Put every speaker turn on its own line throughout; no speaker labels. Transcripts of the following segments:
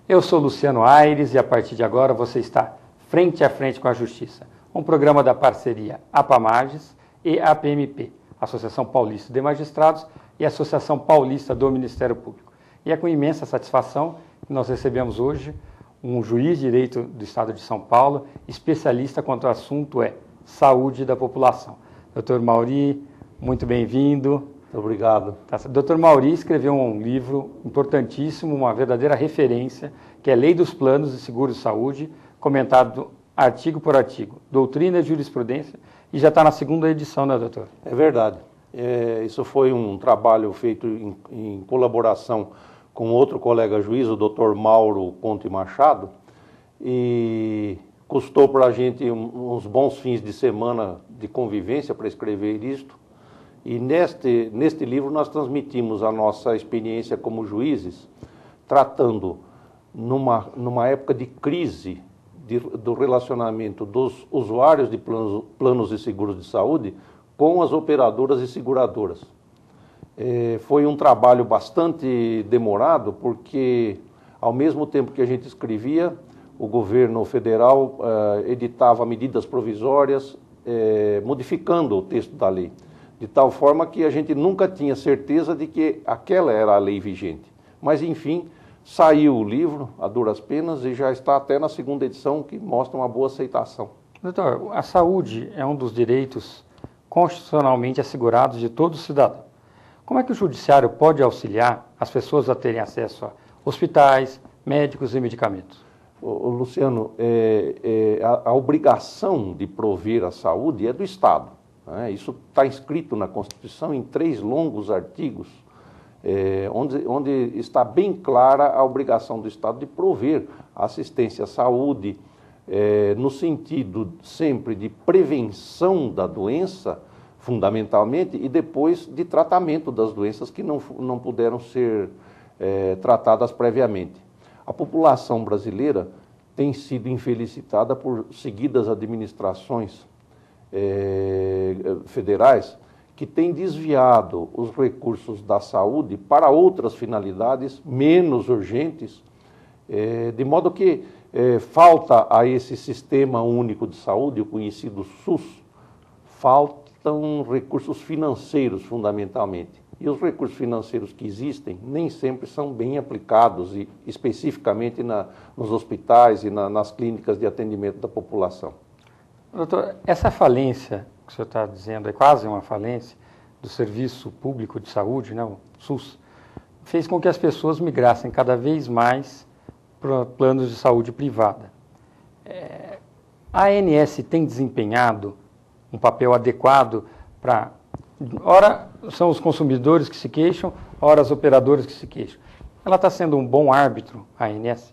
Eu sou Luciano Aires e a partir de agora você está frente a frente com a Justiça, um programa da parceria APAMAGES e APMP, Associação Paulista de Magistrados e Associação Paulista do Ministério Público. E é com imensa satisfação que nós recebemos hoje um juiz de direito do Estado de São Paulo, especialista quanto ao assunto saúde da população. Dr. Mauri, muito bem-vindo.
Obrigado.
Dr. Mauri escreveu um livro importantíssimo, uma verdadeira referência, que é Lei dos Planos de Seguro de Saúde, comentado artigo por artigo, doutrina e jurisprudência, e já está na segunda edição, né, doutor?
É verdade. Isso foi um trabalho feito em colaboração com outro colega juiz, o Dr. Mauro Conte Machado, e custou para a gente uns bons fins de semana de convivência para escrever isto. E neste livro nós transmitimos a nossa experiência como juízes, tratando numa época de crise do relacionamento dos usuários de planos e seguros de saúde com as operadoras e seguradoras. Foi um trabalho bastante demorado, porque ao mesmo tempo que a gente escrevia, o governo federal editava medidas provisórias, modificando o texto da lei, de tal forma que a gente nunca tinha certeza de que aquela era a lei vigente. Mas, enfim, saiu o livro, a duras penas, e já está até na segunda edição, que mostra uma boa aceitação.
Doutor, a saúde é um dos direitos constitucionalmente assegurados de todo cidadão. Como é que o judiciário pode auxiliar as pessoas a terem acesso a hospitais, médicos e medicamentos?
Luciano, a obrigação de prover a saúde é do Estado. Isso está escrito na Constituição em 3 longos artigos, onde está bem clara a obrigação do Estado de prover assistência à saúde, no sentido sempre de prevenção da doença, fundamentalmente, e depois de tratamento das doenças que não puderam ser tratadas previamente. A população brasileira tem sido infelicitada por seguidas administrações federais que têm desviado os recursos da saúde para outras finalidades menos urgentes, de modo que falta a esse sistema único de saúde, o conhecido SUS, faltam recursos financeiros fundamentalmente. E os recursos financeiros que existem nem sempre são bem aplicados, e especificamente nos hospitais e nas clínicas de atendimento da população.
Doutor, essa falência que o senhor está dizendo, é quase uma falência do Serviço Público de Saúde, né, o SUS, fez com que as pessoas migrassem cada vez mais para planos de saúde privada. A ANS tem desempenhado um papel adequado para... Ora são os consumidores que se queixam, ora os operadores que se queixam. Ela está sendo um bom árbitro, a ANS?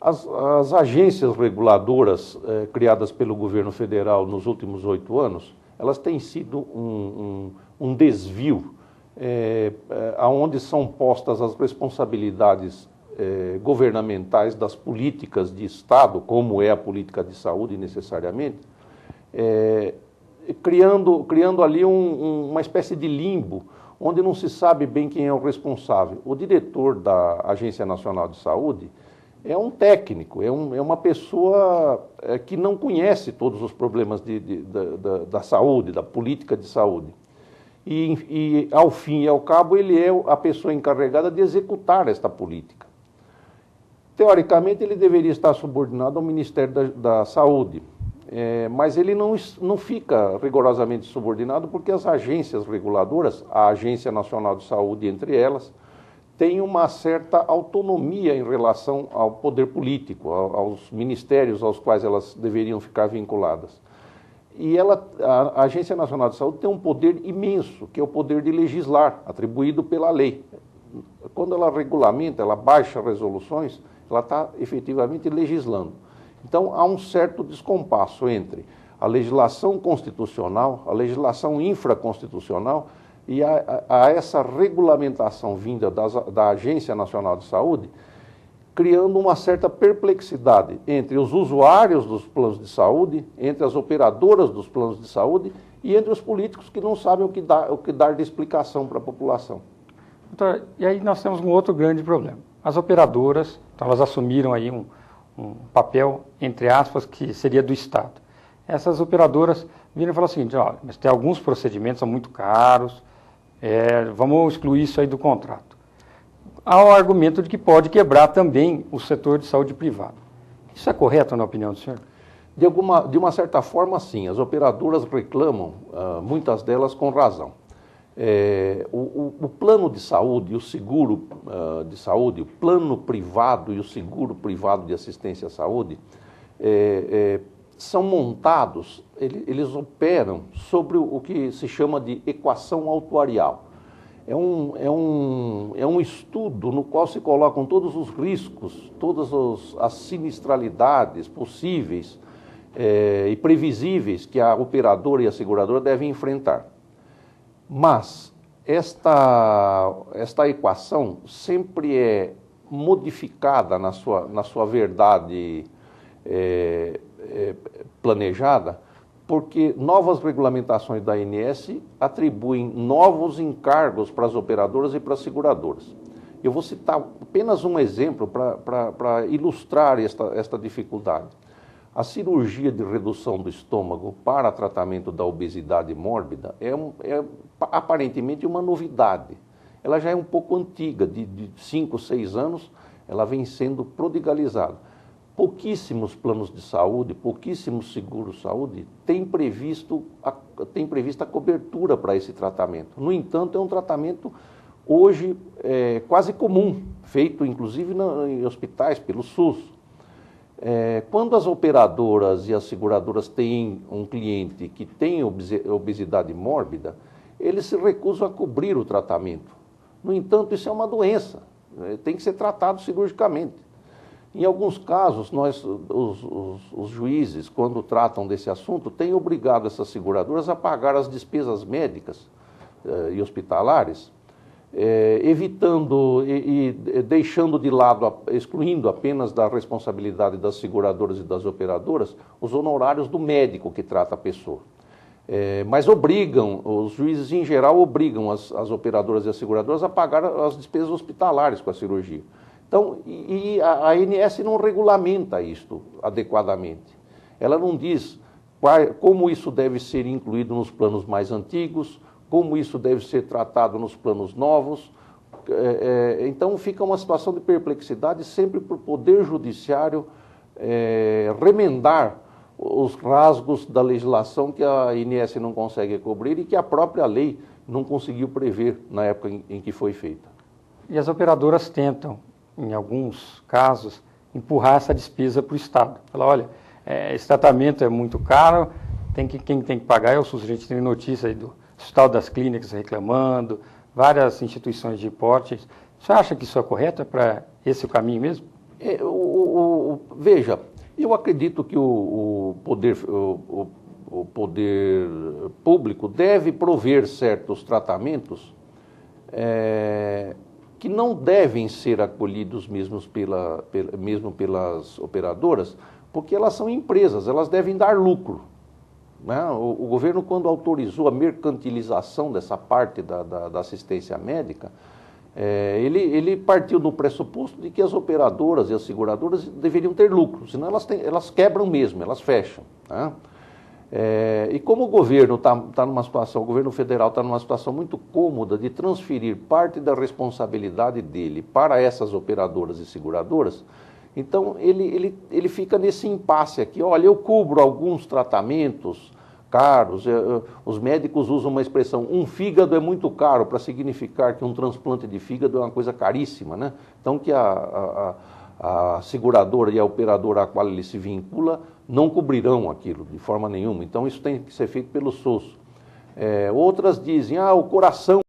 As agências reguladoras criadas pelo governo federal nos últimos 8 anos, elas têm sido um desvio, onde são postas as responsabilidades governamentais das políticas de Estado, como é a política de saúde necessariamente, criando ali uma espécie de limbo, onde não se sabe bem quem é o responsável. O diretor da Agência Nacional de Saúde é um técnico, é uma pessoa que não conhece todos os problemas da saúde, da política de saúde. E, ao fim e ao cabo, ele é a pessoa encarregada de executar esta política. Teoricamente, ele deveria estar subordinado ao Ministério da Saúde, mas ele não fica rigorosamente subordinado, porque as agências reguladoras, a Agência Nacional de Saúde entre elas, tem uma certa autonomia em relação ao poder político, aos ministérios aos quais elas deveriam ficar vinculadas. E a Agência Nacional de Saúde tem um poder imenso, que é o poder de legislar, atribuído pela lei. Quando ela regulamenta, ela baixa resoluções, ela está efetivamente legislando. Então, há um certo descompasso entre a legislação constitucional, a legislação infraconstitucional e a essa regulamentação vinda da Agência Nacional de Saúde, criando uma certa perplexidade entre os usuários dos planos de saúde, entre as operadoras dos planos de saúde e entre os políticos que não sabem o que dar de explicação para a população.
Doutor, e aí nós temos um outro grande problema. as operadoras, então elas assumiram aí um papel, entre aspas, que seria do Estado. Essas operadoras viram e falaram o seguinte: olha, mas tem alguns procedimentos, são muito caros, vamos excluir isso aí do contrato. Há o argumento de que pode quebrar também o setor de saúde privado. Isso é correto, na opinião do senhor?
De uma certa forma, sim. As operadoras reclamam, muitas delas com razão. O plano de saúde, o seguro de saúde, o plano privado e o seguro privado de assistência à saúde, são montados, eles operam sobre o que se chama de equação autuarial. É um estudo no qual se colocam todos os riscos, todas as sinistralidades possíveis e previsíveis que a operadora e a seguradora devem enfrentar. Mas esta equação sempre é modificada na sua verdade planejada, porque novas regulamentações da ANS atribuem novos encargos para as operadoras e para as seguradoras. Eu vou citar apenas um exemplo para ilustrar esta dificuldade. A cirurgia de redução do estômago para tratamento da obesidade mórbida é aparentemente uma novidade. Ela já é um pouco antiga, de 5, 6 anos, ela vem sendo prodigalizada. Pouquíssimos planos de saúde, pouquíssimos seguros-saúde têm prevista a cobertura para esse tratamento. No entanto, é um tratamento hoje quase comum, feito inclusive em hospitais pelo SUS. Quando as operadoras e as seguradoras têm um cliente que tem obesidade mórbida, eles se recusam a cobrir o tratamento. No entanto, isso é uma doença, tem que ser tratado cirurgicamente. Em alguns casos, os juízes, quando tratam desse assunto, têm obrigado essas seguradoras a pagar as despesas médicas e hospitalares, evitando e deixando de lado, excluindo apenas da responsabilidade das seguradoras e das operadoras, os honorários do médico que trata a pessoa. Mas os juízes em geral obrigam as operadoras e as seguradoras a pagar as despesas hospitalares com a cirurgia. Então, a ANS não regulamenta isto adequadamente. Ela não diz como isso deve ser incluído nos planos mais antigos, como isso deve ser tratado nos planos novos. Então, fica uma situação de perplexidade sempre para o Poder Judiciário remendar os rasgos da legislação que a ANS não consegue cobrir e que a própria lei não conseguiu prever na época em que foi feita.
E as operadoras tentam, em alguns casos, empurrar essa despesa para o Estado. Falar, olha, esse tratamento é muito caro, quem tem que pagar é o SUS. A gente tem notícia aí do Hospital das Clínicas reclamando, várias instituições de porte. Você acha que isso é correto? É para esse o caminho mesmo?
Veja, eu acredito que o poder público deve prover certos tratamentos que não devem ser acolhidos mesmo pelas operadoras, porque elas são empresas, elas devem dar lucro. Né? O governo, quando autorizou a mercantilização dessa parte da assistência médica, ele partiu do pressuposto de que as operadoras e as seguradoras deveriam ter lucro, senão elas quebram mesmo, elas fecham. Né? E como o governo está numa situação, o governo federal está numa situação muito cômoda de transferir parte da responsabilidade dele para essas operadoras e seguradoras, então ele fica nesse impasse aqui. Olha, eu cubro alguns tratamentos caros, os médicos usam uma expressão, um fígado é muito caro, para significar que um transplante de fígado é uma coisa caríssima, né? Então que a seguradora e a operadora a qual ele se vincula não cobrirão aquilo de forma nenhuma. Então isso tem que ser feito pelo SUS. Outras dizem, o coração